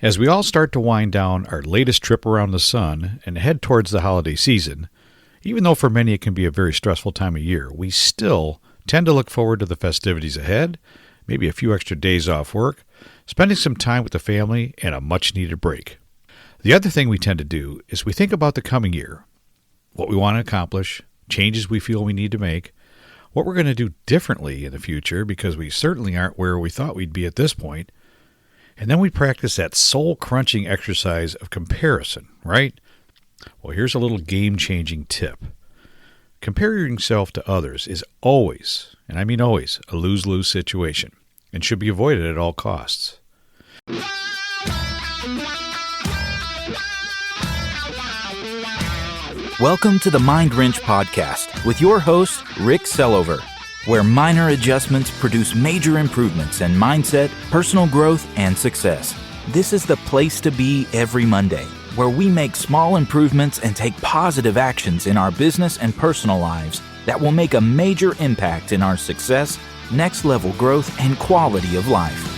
As we all start to wind down our latest trip around the sun and head towards the holiday season, even though for many it can be a very stressful time of year, we still tend to look forward to the festivities ahead, maybe a few extra days off work, spending some time with the family, and a much-needed break. The other thing we tend to do is we think about the coming year, what we want to accomplish, changes we feel we need to make, what we're going to do differently in the future because we certainly aren't where we thought we'd be at this point. And then we practice that soul-crunching exercise of comparison, right? Well, here's a little game-changing tip. Comparing yourself to others is always, and I mean always, a lose-lose situation and should be avoided at all costs. Welcome to the Mind Wrench Podcast with your host, Rick Sellover, where minor adjustments produce major improvements in mindset, personal growth, and success. This is the place to be every Monday, where we make small improvements and take positive actions in our business and personal lives that will make a major impact in our success, next level growth, and quality of life.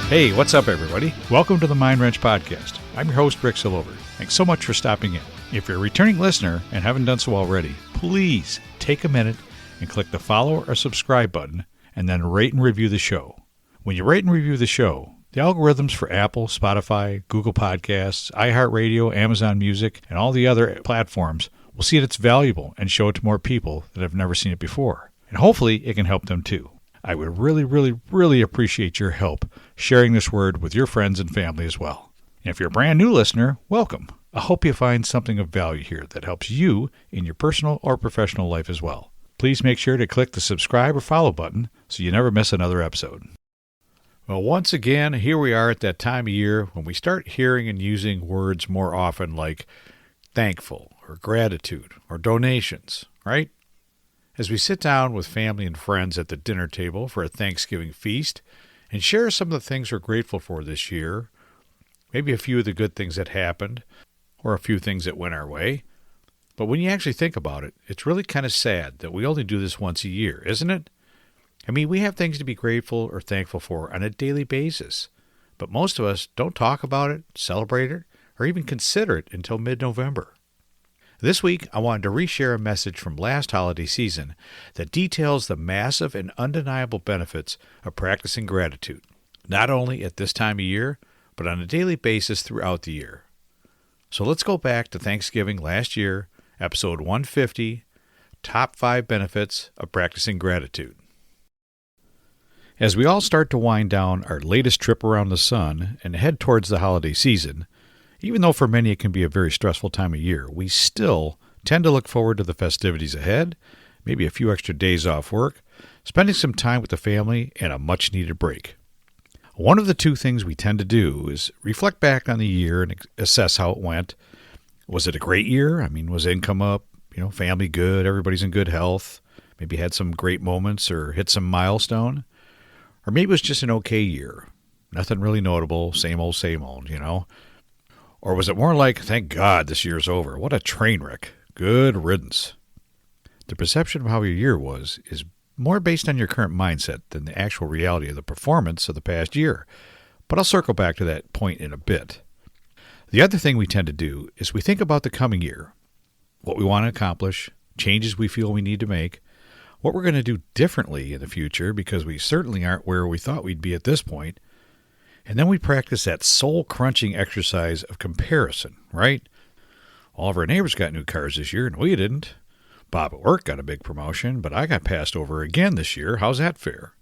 Hey, what's up, everybody? Welcome to the Mind Wrench Podcast. I'm your host, Rick Sellover. Thanks so much for stopping in. If you're a returning listener and haven't done so already, please take a minute and click the follow or subscribe button and then rate and review the show. When you rate and review the show, the algorithms for Apple, Spotify, Google Podcasts, iHeartRadio, Amazon Music, and all the other platforms will see that it's valuable and show it to more people that have never seen it before. And hopefully it can help them too. I would really appreciate your help sharing this word with your friends and family as well. And if you're a brand new listener, welcome. I hope you find something of value here that helps you in your personal or professional life as well. Please make sure to click the subscribe or follow button so you never miss another episode. Well, once again, here we are at that time of year when we start hearing and using words more often like thankful or gratitude or donations, right? As we sit down with family and friends at the dinner table for a Thanksgiving feast and share some of the things we're grateful for this year, maybe a few of the good things that happened or a few things that went our way. But when you actually think about it, it's really kind of sad that we only do this once a year, isn't it? I mean, we have things to be grateful or thankful for on a daily basis, but most of us don't talk about it, celebrate it, or even consider it until mid-November. This week, I wanted to reshare a message from last holiday season that details the massive and undeniable benefits of practicing gratitude, not only at this time of year, but on a daily basis throughout the year. So let's go back to Thanksgiving last year, episode 150, Top 5 Benefits of Practicing Gratitude. As we all start to wind down our latest trip around the sun and head towards the holiday season, even though for many it can be a very stressful time of year, we still tend to look forward to the festivities ahead, maybe a few extra days off work, spending some time with the family, and a much-needed break. One of the two things we tend to do is reflect back on the year and assess how it went. Was it a great year? I mean, was income up? Family good? Everybody's in good health? Maybe had some great moments or hit some milestone? Or maybe it was just an okay year. Nothing really notable, same old, Or was it more like, thank God this year's over. What a train wreck. Good riddance. The perception of how your year was is more based on your current mindset than the actual reality of the performance of the past year. But I'll circle back to that point in a bit. The other thing we tend to do is we think about the coming year, what we want to accomplish, changes we feel we need to make, what we're going to do differently in the future because we certainly aren't where we thought we'd be at this point. And then we practice that soul-crunching exercise of comparison, right? All of our neighbors got new cars this year, and we didn't. Bob at work got a big promotion, but I got passed over again this year. How's that fair?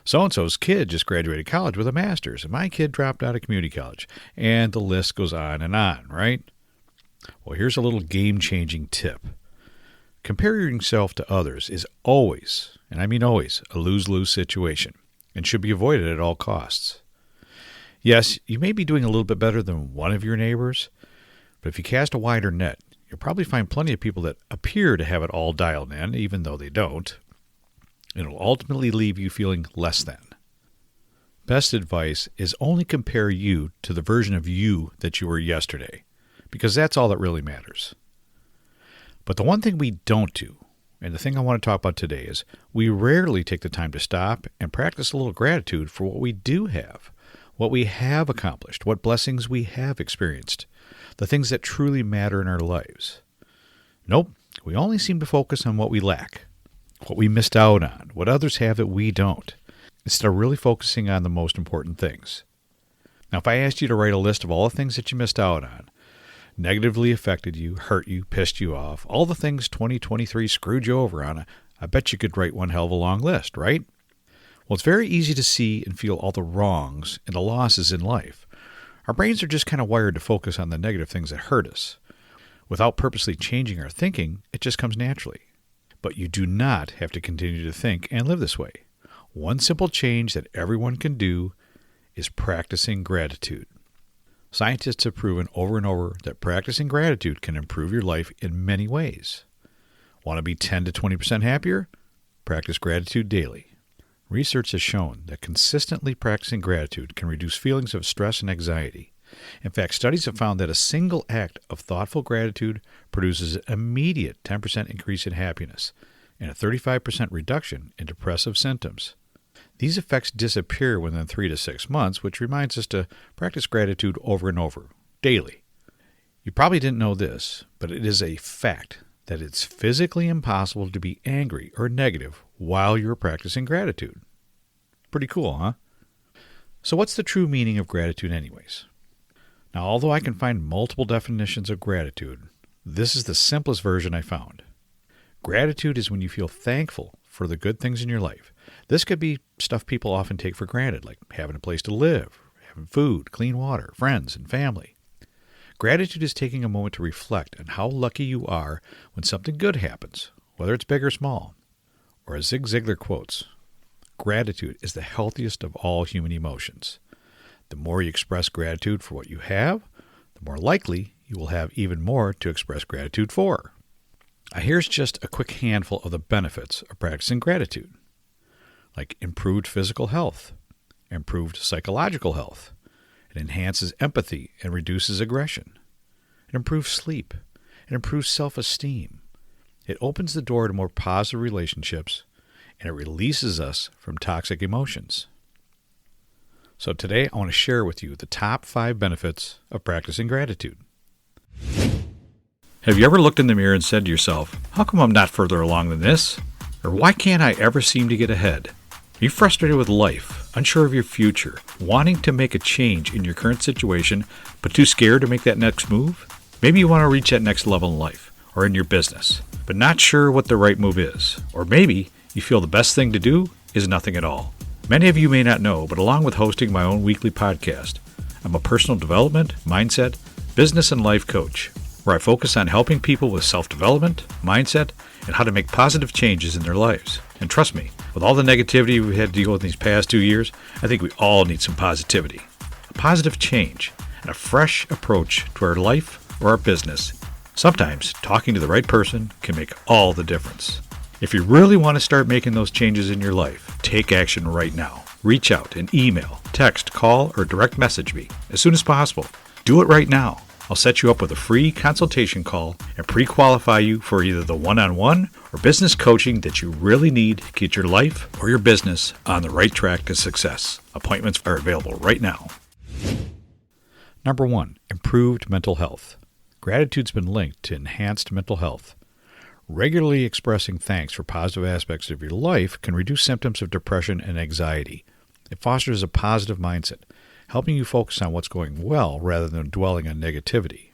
So-and-so's kid just graduated college with a master's, and my kid dropped out of community college. And the list goes on, right? Well, here's a little game-changing tip. Comparing yourself to others is always, and I mean always, a lose-lose situation and should be avoided at all costs. Yes, you may be doing a little bit better than one of your neighbors, but if you cast a wider net, you'll probably find plenty of people that appear to have it all dialed in, even though they don't. It'll ultimately leave you feeling less than. Best advice is only compare you to the version of you that you were yesterday, because that's all that really matters. But the one thing we don't do, And the thing I want to talk about today is we rarely take the time to stop and practice a little gratitude for what we do have, what we have accomplished, what blessings we have experienced, the things that truly matter in our lives. Nope, we only seem to focus on what we lack, what we missed out on, what others have that we don't, instead of really focusing on the most important things. Now, if I asked you to write a list of all the things that you missed out on, negatively affected you, hurt you, pissed you off, all the things 2023 screwed you over on, I bet you could write one hell of a long list, right? Well, it's very easy to see and feel all the wrongs and the losses in life. Our brains are just kind of wired to focus on the negative things that hurt us. Without purposely changing our thinking, it just comes naturally. But you do not have to continue to think and live this way. One simple change that everyone can do is practicing gratitude. Scientists have proven over and over that practicing gratitude can improve your life in many ways. Want to be 10 to 20% happier? Practice gratitude daily. Research has shown that consistently practicing gratitude can reduce feelings of stress and anxiety. In fact, studies have found that a single act of thoughtful gratitude produces an immediate 10% increase in happiness and a 35% reduction in depressive symptoms. These effects disappear within 3 to 6 months, which reminds us to practice gratitude over and over, daily. You probably didn't know this, but it is a fact that it's physically impossible to be angry or negative while you're practicing gratitude. Pretty cool, huh? So what's the true meaning of gratitude anyways? Now, although I can find multiple definitions of gratitude, this is the simplest version I found. Gratitude is when you feel thankful for the good things in your life. This could be stuff people often take for granted, like having a place to live, having food, clean water, friends, and family. Gratitude is taking a moment to reflect on how lucky you are when something good happens, whether it's big or small. Or as Zig Ziglar quotes, gratitude is the healthiest of all human emotions. The more you express gratitude for what you have, the more likely you will have even more to express gratitude for. Here's just a quick handful of the benefits of practicing gratitude, like improved physical health, improved psychological health. It enhances empathy and reduces aggression. It improves sleep. It improves self-esteem. It opens the door to more positive relationships, and it releases us from toxic emotions. So today I want to share with you the top 5 benefits of practicing gratitude. Have you ever looked in the mirror and said to yourself, how come I'm not further along than this? Or why can't I ever seem to get ahead? Are you frustrated with life, unsure of your future, wanting to make a change in your current situation, but too scared to make that next move? Maybe you want to reach that next level in life or in your business, but not sure what the right move is. Or maybe you feel the best thing to do is nothing at all. Many of you may not know, but along with hosting my own weekly podcast, I'm a personal development, mindset, business, and life coach, where I focus on helping people with self-development, mindset, and how to make positive changes in their lives. And trust me, with all the negativity we've had to deal with in these past 2 years, I think we all need some positivity, a positive change, and a fresh approach to our life or our business. Sometimes talking to the right person can make all the difference. If you really want to start making those changes in your life, take action right now. Reach out and email, text, call, or direct message me as soon as possible. Do it right now. I'll set you up with a free consultation call and pre-qualify you for either the one-on-one or business coaching that you really need to get your life or your business on the right track to success. Appointments are available right now. Number 1, improved mental health. Gratitude's been linked to enhanced mental health. Regularly expressing thanks for positive aspects of your life can reduce symptoms of depression and anxiety. It fosters a positive mindset, helping you focus on what's going well rather than dwelling on negativity.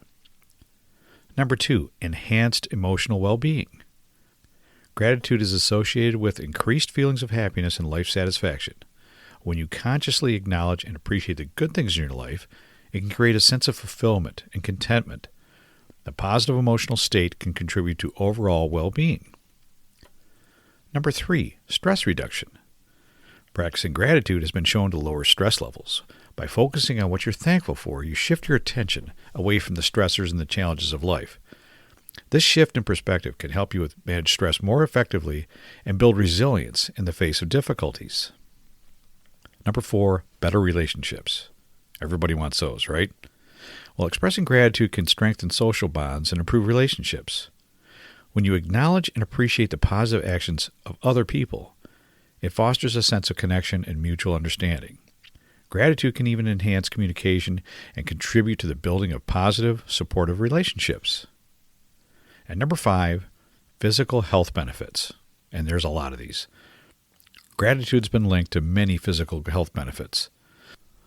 Number 2, enhanced emotional well-being. Gratitude is associated with increased feelings of happiness and life satisfaction. When you consciously acknowledge and appreciate the good things in your life, it can create a sense of fulfillment and contentment. A positive emotional state can contribute to overall well-being. Number 3, stress reduction. Practicing gratitude has been shown to lower stress levels. By focusing on what you're thankful for, you shift your attention away from the stressors and the challenges of life. This shift in perspective can help you manage stress more effectively and build resilience in the face of difficulties. Number 4, better relationships. Everybody wants those, right? Well, expressing gratitude can strengthen social bonds and improve relationships. When you acknowledge and appreciate the positive actions of other people, it fosters a sense of connection and mutual understanding. Gratitude can even enhance communication and contribute to the building of positive, supportive relationships. And number 5, physical health benefits. And there's a lot of these. Gratitude's been linked to many physical health benefits.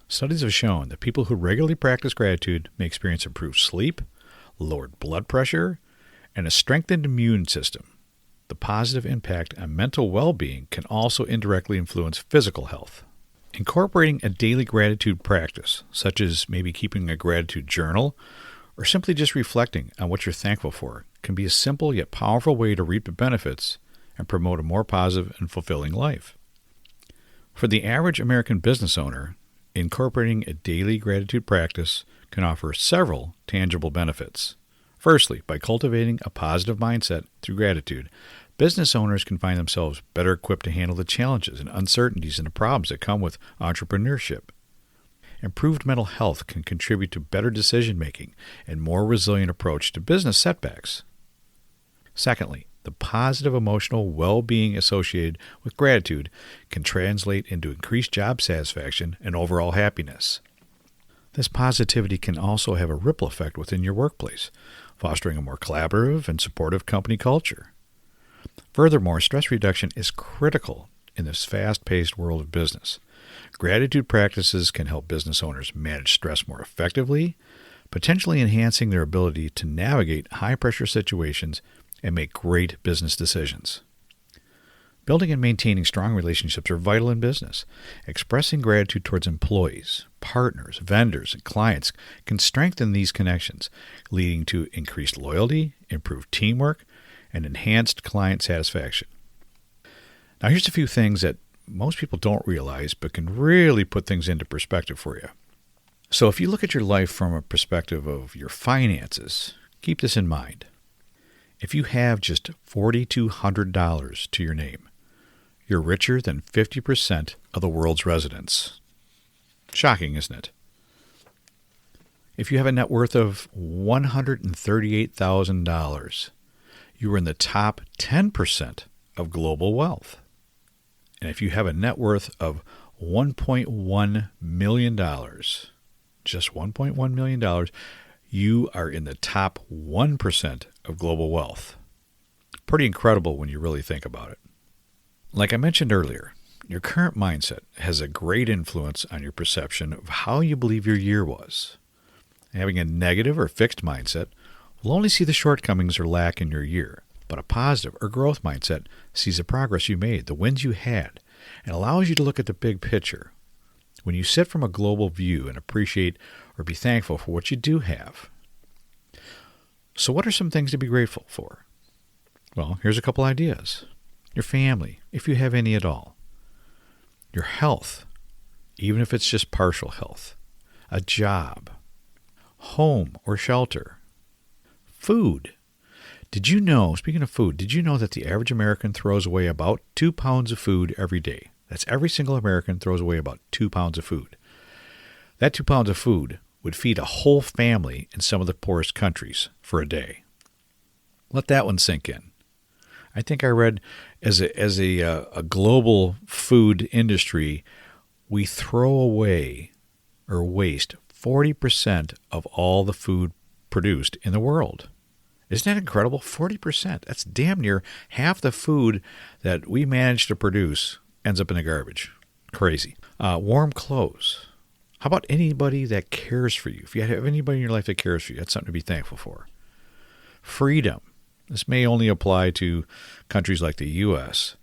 Studies have shown that people who regularly practice gratitude may experience improved sleep, lowered blood pressure, and a strengthened immune system. The positive impact on mental well-being can also indirectly influence physical health. Incorporating a daily gratitude practice, such as maybe keeping a gratitude journal or simply just reflecting on what you're thankful for, can be a simple yet powerful way to reap the benefits and promote a more positive and fulfilling life. For the average American business owner, incorporating a daily gratitude practice can offer several tangible benefits. Firstly, by cultivating a positive mindset through gratitude, business owners can find themselves better equipped to handle the challenges and uncertainties and the problems that come with entrepreneurship. Improved mental health can contribute to better decision-making and more resilient approach to business setbacks. Secondly, the positive emotional well-being associated with gratitude can translate into increased job satisfaction and overall happiness. This positivity can also have a ripple effect within your workplace, fostering a more collaborative and supportive company culture. Furthermore, stress reduction is critical in this fast-paced world of business. Gratitude practices can help business owners manage stress more effectively, potentially enhancing their ability to navigate high-pressure situations and make great business decisions. Building and maintaining strong relationships are vital in business. Expressing gratitude towards employees, partners, vendors, and clients can strengthen these connections, leading to increased loyalty, improved teamwork, and enhanced client satisfaction. Now, here's a few things that most people don't realize but can really put things into perspective for you. So if you look at your life from a perspective of your finances, keep this in mind. If you have just $4,200 to your name, you're richer than 50% of the world's residents. Shocking, isn't it? If you have a net worth of $138,000, you are in the top 10% of global wealth. And if you have a net worth of $1.1 million, just $1.1 million, you are in the top 1% of global wealth. Pretty incredible when you really think about it. Like I mentioned earlier, your current mindset has a great influence on your perception of how you believe your year was. Having a negative or fixed mindset will only see the shortcomings or lack in your year, but a positive or growth mindset sees the progress you made, the wins you had, and allows you to look at the big picture. When you sit from a global view and appreciate or be thankful for what you do have. So what are some things to be grateful for? Well, here's a couple ideas. Your family, if you have any at all. Your health, even if it's just partial health. A job. Home or shelter. Food. Did you know, speaking of food, did you know that the average American throws away about 2 pounds of food every day? That's every single American throws away about 2 pounds of food. That 2 pounds of food would feed a whole family in some of the poorest countries for a day. Let that one sink in. I think I read as a global food industry, we throw away or waste 40% of all the food produced in the world. Isn't that incredible? 40%. That's damn near half the food that we manage to produce ends up in the garbage. Crazy. Warm clothes. How about anybody that cares for you? If you have anybody in your life that cares for you, that's something to be thankful for. Freedom. This may only apply to countries like the U.S.,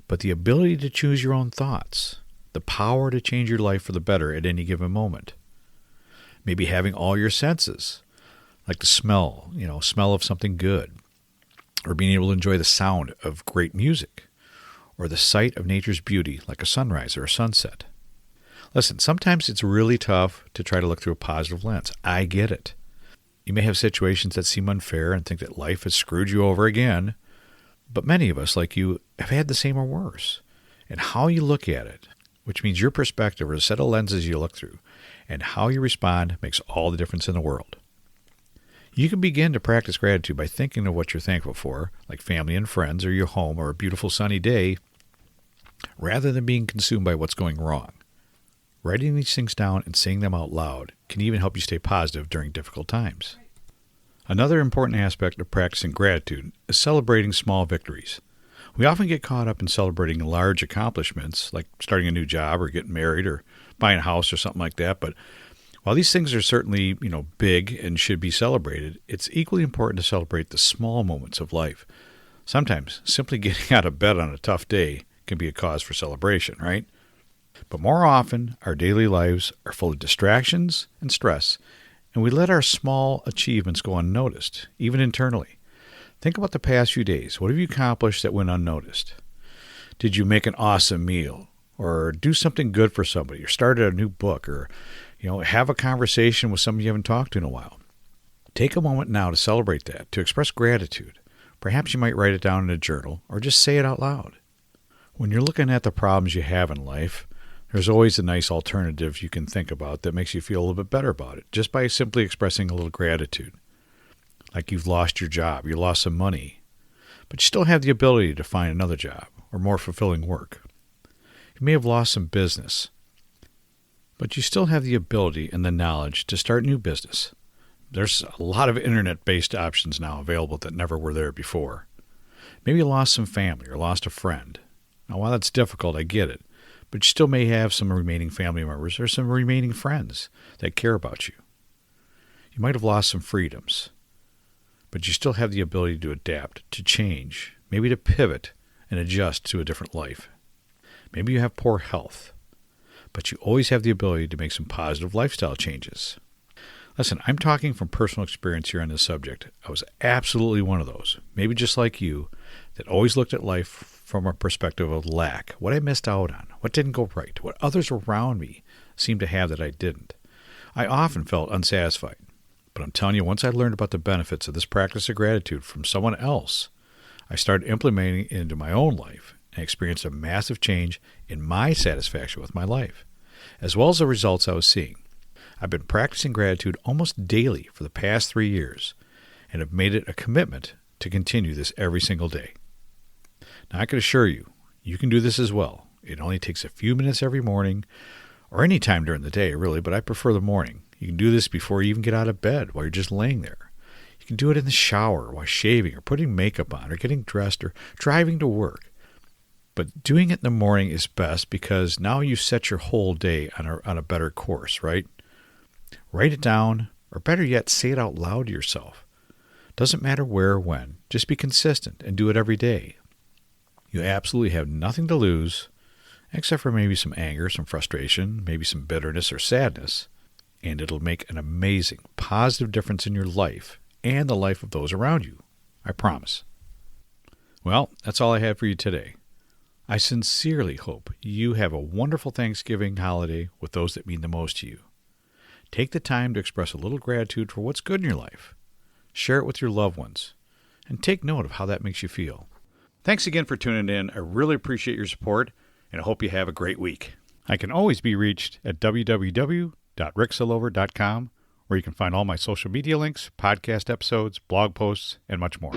but the ability to choose your own thoughts, the power to change your life for the better at any given moment. Maybe having all your senses, like the smell of something good, or being able to enjoy the sound of great music, or the sight of nature's beauty like a sunrise or a sunset. Listen, sometimes it's really tough to try to look through a positive lens. I get it. You may have situations that seem unfair and think that life has screwed you over again, but many of us, like you, have had the same or worse. And how you look at it, which means your perspective or the set of lenses you look through, and how you respond makes all the difference in the world. You can begin to practice gratitude by thinking of what you're thankful for, like family and friends or your home or a beautiful sunny day, rather than being consumed by what's going wrong. Writing these things down and saying them out loud can even help you stay positive during difficult times. Another important aspect of practicing gratitude is celebrating small victories. We often get caught up in celebrating large accomplishments, like starting a new job or getting married or buying a house or something like that. But while these things are certainly, big and should be celebrated, it's equally important to celebrate the small moments of life. Sometimes simply getting out of bed on a tough day can be a cause for celebration, right? But more often, our daily lives are full of distractions and stress, and we let our small achievements go unnoticed, even internally. Think about the past few days. What have you accomplished that went unnoticed? Did you make an awesome meal, or do something good for somebody, or started a new book, or have a conversation with somebody you haven't talked to in a while? Take a moment now to celebrate that, to express gratitude. Perhaps you might write it down in a journal, or just say it out loud. When you're looking at the problems you have in life, there's always a nice alternative you can think about that makes you feel a little bit better about it, just by simply expressing a little gratitude. Like you've lost your job, you lost some money, but you still have the ability to find another job or more fulfilling work. You may have lost some business, but you still have the ability and the knowledge to start new business. There's a lot of internet-based options now available that never were there before. Maybe you lost some family or lost a friend. Now, while that's difficult, I get it. But you still may have some remaining family members or some remaining friends that care about you. You might have lost some freedoms, but you still have the ability to adapt, to change, maybe to pivot and adjust to a different life. Maybe you have poor health, but you always have the ability to make some positive lifestyle changes. Listen, I'm talking from personal experience here on this subject. I was absolutely one of those, maybe just like you, that always looked at life from a perspective of lack, what I missed out on, what didn't go right, what others around me seemed to have that I didn't. I often felt unsatisfied, but I'm telling you, once I learned about the benefits of this practice of gratitude from someone else, I started implementing it into my own life and experienced a massive change in my satisfaction with my life, as well as the results I was seeing. I've been practicing gratitude almost daily for the past 3 years and have made it a commitment to continue this every single day. Now, I can assure you, you can do this as well. It only takes a few minutes every morning, or any time during the day, really, but I prefer the morning. You can do this before you even get out of bed, while you're just laying there. You can do it in the shower, while shaving, or putting makeup on, or getting dressed, or driving to work. But doing it in the morning is best because now you set your whole day on a better course, right? Write it down, or better yet, say it out loud to yourself. Doesn't matter where or when. Just be consistent and do it every day. You absolutely have nothing to lose, except for maybe some anger, some frustration, maybe some bitterness or sadness, and it'll make an amazing, positive difference in your life and the life of those around you. I promise. Well, that's all I had for you today. I sincerely hope you have a wonderful Thanksgiving holiday with those that mean the most to you. Take the time to express a little gratitude for what's good in your life. Share it with your loved ones, and take note of how that makes you feel. Thanks again for tuning in. I really appreciate your support, and I hope you have a great week. I can always be reached at www.ricksillover.com, where you can find all my social media links, podcast episodes, blog posts, and much more.